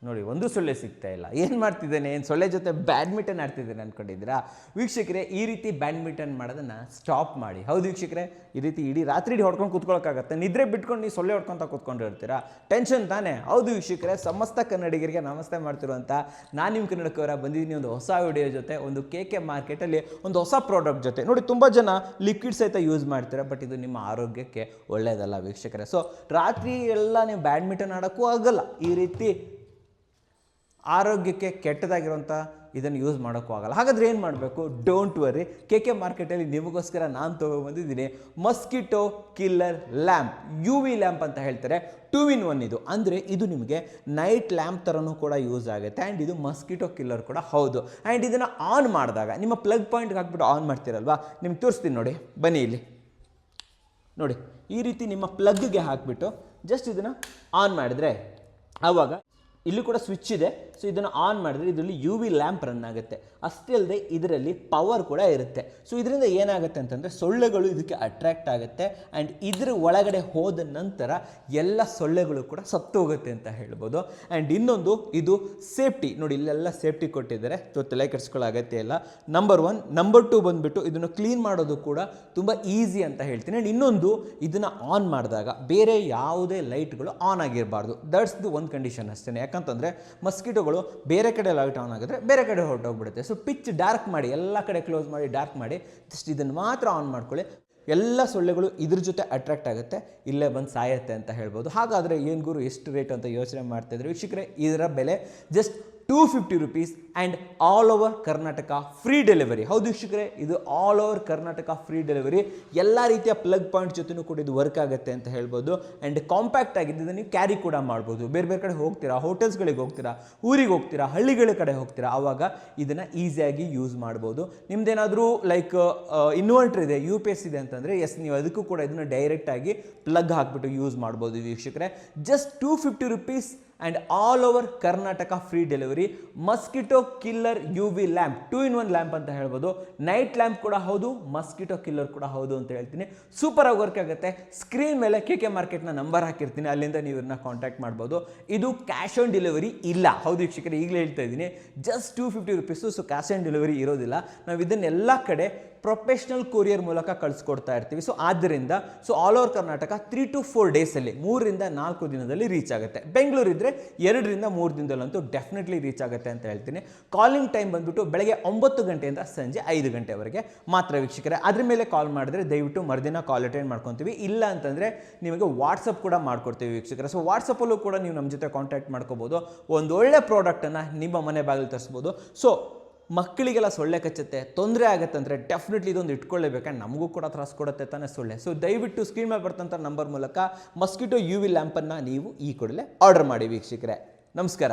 ನೋಡಿ ಒಂದು ಸೊಳ್ಳೆ ಸಿಗ್ತಾ ಇಲ್ಲ. ಏನು ಮಾಡ್ತಿದ್ದೇನೆ, ಏನು ಸೊಳ್ಳೆ ಜೊತೆ ಬ್ಯಾಡ್ಮಿಂಟನ್ ಆಡ್ತಿದ್ದೇನೆ ಅಂದ್ಕೊಂಡಿದ್ದೀರಾ? ವೀಕ್ಷಕರೇ, ಈ ರೀತಿ ಬ್ಯಾಡ್ಮಿಂಟನ್ ಮಾಡೋದನ್ನು ಸ್ಟಾಪ್ ಮಾಡಿ. ಹೌದು ವೀಕ್ಷಕರೇ, ಈ ರೀತಿ ಇಡೀ ರಾತ್ರಿ ಹೊಡ್ಕೊಂಡು ಕೂತ್ಕೊಳ್ಳೋಕ್ಕಾಗತ್ತೆ? ನಿದ್ರೆ ಬಿಟ್ಕೊಂಡು ನೀವು ಸೊಳ್ಳೆ ಹೊಡ್ಕೊತ ಕೂತ್ಕೊಂಡಿರ್ತೀರಾ? ಟೆನ್ಷನ್ ತಾನೇ? ಹೌದು ವೀಕ್ಷಕರೇ, ಸಮಸ್ತ ಕನ್ನಡಿಗರಿಗೆ ನಮಸ್ತೆ ಮಾಡ್ತಿರುವಂಥ ನಾನು ನಿಮ್ಮ ಕನ್ನಡಕವರ ಬಂದಿದ್ದೀನಿ ಒಂದು ಹೊಸ ವಿಡಿಯೋ ಜೊತೆ, ಒಂದು KK ಮಾರ್ಕೆಟಲ್ಲಿ ಒಂದು ಹೊಸ ಪ್ರಾಡಕ್ಟ್ ಜೊತೆ. ನೋಡಿ, ತುಂಬ ಜನ ಲಿಕ್ವಿಡ್ ಸಹಿತ ಯೂಸ್ ಮಾಡ್ತಾರೆ, ಬಟ್ ಇದು ನಿಮ್ಮ ಆರೋಗ್ಯಕ್ಕೆ ಒಳ್ಳೆಯದಲ್ಲ ವೀಕ್ಷಕರೇ. ಸೊ ರಾತ್ರಿ ಎಲ್ಲ ನೀವು ಬ್ಯಾಡ್ಮಿಂಟನ್ ಆಡೋಕ್ಕೂ ಆಗಲ್ಲ. ಈ ರೀತಿ ಆರೋಗ್ಯಕ್ಕೆ ಕೆಟ್ಟದಾಗಿರುವಂಥ ಇದನ್ನು ಯೂಸ್ ಮಾಡೋಕ್ಕೂ ಆಗಲ್ಲ. ಹಾಗಾದರೆ ಏನು ಮಾಡಬೇಕು? ಡೋಂಟ್ ವರಿ, KK ಮಾರ್ಕೆಟಲ್ಲಿ ನಿಮಗೋಸ್ಕರ ನಾನು ತೊಗೊಬಂದಿದ್ದೀನಿ mosquito killer lamp, UV lamp ಅಂತ ಹೇಳ್ತಾರೆ. 2 in 1 ಇದು. ಅಂದರೆ ಇದು ನಿಮಗೆ ನೈಟ್ ಲ್ಯಾಂಪ್ ಥರನೂ ಕೂಡ ಯೂಸ್ ಆಗುತ್ತೆ ಆ್ಯಂಡ್ ಇದು ಮಸ್ಕಿಟೋ ಕಿಲ್ಲರ್ ಕೂಡ ಹೌದು. ಆ್ಯಂಡ್ ಇದನ್ನು ಆನ್ ಮಾಡಿದಾಗ ನಿಮ್ಮ ಪ್ಲಗ್ ಪಾಯಿಂಟ್ಗೆ ಹಾಕ್ಬಿಟ್ಟು ಆನ್ ಮಾಡ್ತೀರಲ್ವಾ, ನಿಮ್ಗೆ ತೋರಿಸ್ತೀನಿ ನೋಡಿ, ಬನ್ನಿ ಇಲ್ಲಿ ನೋಡಿ. ಈ ರೀತಿ ನಿಮ್ಮ ಪ್ಲಗ್ಗೆ ಹಾಕಿಬಿಟ್ಟು ಜಸ್ಟ್ ಇದನ್ನು ಆನ್ ಮಾಡಿದ್ರೆ ಆವಾಗ ಇಲ್ಲಿ ಕೂಡ ಸ್ವಿಚ್ ಇದೆ. ಸೊ ಇದನ್ನು ಆನ್ ಮಾಡಿದ್ರೆ ಇದರಲ್ಲಿ UV ಲ್ಯಾಂಪ್ ರನ್ ಆಗುತ್ತೆ. ಅಷ್ಟೇ ಅಲ್ಲದೆ ಇದರಲ್ಲಿ ಪವರ್ ಕೂಡ ಇರುತ್ತೆ. ಸೊ ಇದರಿಂದ ಏನಾಗುತ್ತೆ ಅಂತಂದರೆ ಸೊಳ್ಳೆಗಳು ಇದಕ್ಕೆ ಅಟ್ರ್ಯಾಕ್ಟ್ ಆಗುತ್ತೆ ಆ್ಯಂಡ್ ಇದ್ರ ಒಳಗಡೆ ಹೋದ ನಂತರ ಎಲ್ಲ ಸೊಳ್ಳೆಗಳು ಕೂಡ ಸತ್ತು ಹೋಗುತ್ತೆ ಅಂತ ಹೇಳ್ಬೋದು. ಆ್ಯಂಡ್ ಇನ್ನೊಂದು, ಇದು ಸೇಫ್ಟಿ ನೋಡಿ, ಇಲ್ಲೆಲ್ಲ ಸೇಫ್ಟಿ ಕೊಟ್ಟಿದ್ದಾರೆ, ತಲೆ ಕೆಡಿಸ್ಕೊಳ್ಳೋ ಅಗತ್ಯ ಇಲ್ಲ. ನಂಬರ್ 1. ನಂಬರ್ 2 ಬಂದುಬಿಟ್ಟು ಇದನ್ನು ಕ್ಲೀನ್ ಮಾಡೋದು ಕೂಡ ತುಂಬ ಈಸಿ ಅಂತ ಹೇಳ್ತೀನಿ. ಆ್ಯಂಡ್ ಇನ್ನೊಂದು, ಇದನ್ನು ಆನ್ ಮಾಡಿದಾಗ ಬೇರೆ ಯಾವುದೇ ಲೈಟ್ಗಳು ಆನ್ ಆಗಿರಬಾರ್ದು. ದಟ್ಸ್ ದಿ ಒಂದು ಕಂಡೀಷನ್ ಅಷ್ಟೇ. ಯಾಕಂತಂದರೆ ಮಸ್ಕಿಟೋಗಳು ಬೇರೆ ಕಡೆ ಲೈಟ್ ಆನ್ ಆಗಿದ್ರೆ ಬೇರೆ ಕಡೆ ಹೊರಟೋಗ್ಬಿಡುತ್ತೆ. ಸೊ ಪಿಚ್ ಡಾರ್ಕ್ ಮಾಡಿ, ಎಲ್ಲ ಕಡೆ ಕ್ಲೋಸ್ ಮಾಡಿ ಡಾರ್ಕ್ ಮಾಡಿ, ಜಸ್ಟ್ ಇದನ್ನು ಮಾತ್ರ ಆನ್ ಮಾಡ್ಕೊಳ್ಳಿ. ಎಲ್ಲ ಸೊಳ್ಳೆಗಳು ಇದ್ರ ಜೊತೆ ಅಟ್ರಾಕ್ಟ್ ಆಗುತ್ತೆ, ಇಲ್ಲೇ ಬಂದು ಸಾಯುತ್ತೆ ಅಂತ ಹೇಳ್ಬೋದು. ಹಾಗಾದರೆ ಏನು ಗುರು ಎಷ್ಟು ರೇಟ್ ಅಂತ ಯೋಚನೆ ಮಾಡ್ತಾಯಿದ್ರು ವೀಕ್ಷಕರೇ. ಇದರ ಬೆಲೆ just 250 rupees and all over Karnataka free delivery. ಹೌದು ವೀಕ್ಷಕರೇ, ಇದು all over Karnataka free delivery. ಎಲ್ಲ ರೀತಿಯ ಪ್ಲಗ್ ಪಾಯಿಂಟ್ ಜೊತೆನೂ ಕೂಡ ಇದು ವರ್ಕ್ ಆಗುತ್ತೆ ಅಂತ ಹೇಳ್ಬೋದು. ಆ್ಯಂಡ್ ಕಾಂಪ್ಯಾಕ್ಟ್ ಆಗಿದ್ದು ನೀವು ಕ್ಯಾರಿ ಕೂಡ ಮಾಡ್ಬೋದು. ಬೇರೆ ಬೇರೆ ಕಡೆ ಹೋಗ್ತೀರಾ, ಹೋಟೆಲ್ಸ್ಗಳಿಗೆ ಹೋಗ್ತೀರಾ, ಊರಿಗೆ ಹೋಗ್ತೀರಾ, ಹಳ್ಳಿಗಳ ಕಡೆ ಹೋಗ್ತೀರಾ, ಆವಾಗ ಇದನ್ನು ಈಸಿಯಾಗಿ ಯೂಸ್ ಮಾಡ್ಬೋದು. ನಿಮ್ದೇನಾದರೂ ಲೈಕ್ ಇನ್ವರ್ಟರ್ ಇದೆ, UPS ಇದೆ ಅಂತಂದರೆ ಎಸ್, ನೀವು ಅದಕ್ಕೂ ಕೂಡ ಇದನ್ನು ಡೈರೆಕ್ಟಾಗಿ ಪ್ಲಗ್ ಹಾಕ್ಬಿಟ್ಟು ಯೂಸ್ ಮಾಡ್ಬೋದು ವೀಕ್ಷಕರೇ. Just 250 rupees and all over Karnataka free delivery. Mosquito killer UV lamp, 2 in 1 lamp ಅಂತ ಹೇಳ್ಬೋದು. ನೈಟ್ ಲ್ಯಾಂಪ್ ಕೂಡ ಹೌದು, ಮಸ್ಕಿಟೋ ಕಿಲ್ಲರ್ ಕೂಡ ಹೌದು ಅಂತ ಹೇಳ್ತೀನಿ. ಸೂಪರಾಗಿ ವರ್ಕ್ ಆಗುತ್ತೆ. ಸ್ಕ್ರೀನ್ ಮೇಲೆ KK ಮಾರ್ಕೆಟ್ನ ನಂಬರ್ ಹಾಕಿರ್ತೀನಿ, ಅಲ್ಲಿಂದ ನೀವು ಇವ್ರನ್ನ ಕಾಂಟ್ಯಾಕ್ಟ್ ಮಾಡ್ಬೋದು. ಇದು ಕ್ಯಾಶ್ ಆನ್ ಡೆಲಿವರಿ ಇಲ್ಲ. ಹೌದು ವೀಕ್ಷಕರೇ, ಈಗಲೇ ಹೇಳ್ತಾ ಇದ್ದೀನಿ, just 250 rupees. So cash on delivery ಇರೋದಿಲ್ಲ. ನಾವು ಇದನ್ನೆಲ್ಲ ಕಡೆ ಪ್ರೊಫೆಷ್ನಲ್ ಕೊರಿಯರ್ ಮೂಲಕ ಕಳಿಸ್ಕೊಡ್ತಾ ಇರ್ತೀವಿ. ಸೊ ಆದ್ದರಿಂದ ಆಲ್ ಓವರ್ ಕರ್ನಾಟಕ 3 to 4 ಡೇಸಲ್ಲಿ, 3 ರಿಂದ 4 ದಿನದಲ್ಲಿ ರೀಚ್ ಆಗುತ್ತೆ. ಬೆಂಗಳೂರು ಇದ್ದರೆ 2 ರಿಂದ 3 ದಿನದಲ್ಲಂತೂ ಡೆಫಿನೆಟ್ಲಿ ರೀಚ್ ಆಗುತ್ತೆ ಅಂತ ಹೇಳ್ತೀನಿ. ಕಾಲಿಂಗ್ ಟೈಮ್ ಬಂದುಬಿಟ್ಟು ಬೆಳಗ್ಗೆ 9 ಗಂಟೆಯಿಂದ ಸಂಜೆ 5 ಗಂಟೆವರೆಗೆ ಮಾತ್ರ ವೀಕ್ಷಕರೇ. ಅದ್ರ ಮೇಲೆ ಕಾಲ್ ಮಾಡಿದ್ರೆ ದಯವಿಟ್ಟು ಮರುದಿನ ಕಾಲ್ ಅಟೆಂಡ್ ಮಾಡ್ಕೊತೀವಿ. ಇಲ್ಲ ಅಂತಂದರೆ ನಿಮಗೆ ವಾಟ್ಸಪ್ ಕೂಡ ಮಾಡ್ಕೊಡ್ತೀವಿ ವೀಕ್ಷಕರೇ. ಸೊ ವಾಟ್ಸಪ್ಪಲ್ಲೂ ಕೂಡ ನೀವು ನಮ್ಮ ಜೊತೆ ಕಾಂಟ್ಯಾಕ್ಟ್ ಮಾಡ್ಕೋಬೋದು. ಒಂದು ಒಳ್ಳೆ ಪ್ರಾಡಕ್ಟನ್ನು ನಿಮ್ಮ ಮನೆ ಬಾಗಿಲು ತರಿಸ್ಬೋದು. ಸೊ ಮಕ್ಕಳಿಗೆಲ್ಲ ಸೊಳ್ಳೆ ಕಚ್ಚುತ್ತೆ, ತೊಂದರೆ ಆಗುತ್ತೆ ಅಂದರೆ ಡೆಫಿನೆಟ್ಲಿ ಇದೊಂದು ಇಟ್ಕೊಳ್ಳೇಬೇಕಂದ್ರೆ ನಮಗೂ ಕೂಡ ತ್ರಾಸ ಕೊಡುತ್ತೆ ತಾನೇ ಸೊಳ್ಳೆ. ಸೊ ದಯವಿಟ್ಟು ಸ್ಕ್ರೀನ್ ಮೇಲೆ ಬರ್ತಂಥ ನಂಬರ್ ಮೂಲಕ ಮಸ್ಕಿಟೋ UV ಲ್ಯಾಂಪನ್ನು ನೀವು ಈ ಕೂಡಲೇ ಆರ್ಡರ್ ಮಾಡಿ ವೀಕ್ಷಕರೇ. ನಮಸ್ಕಾರ.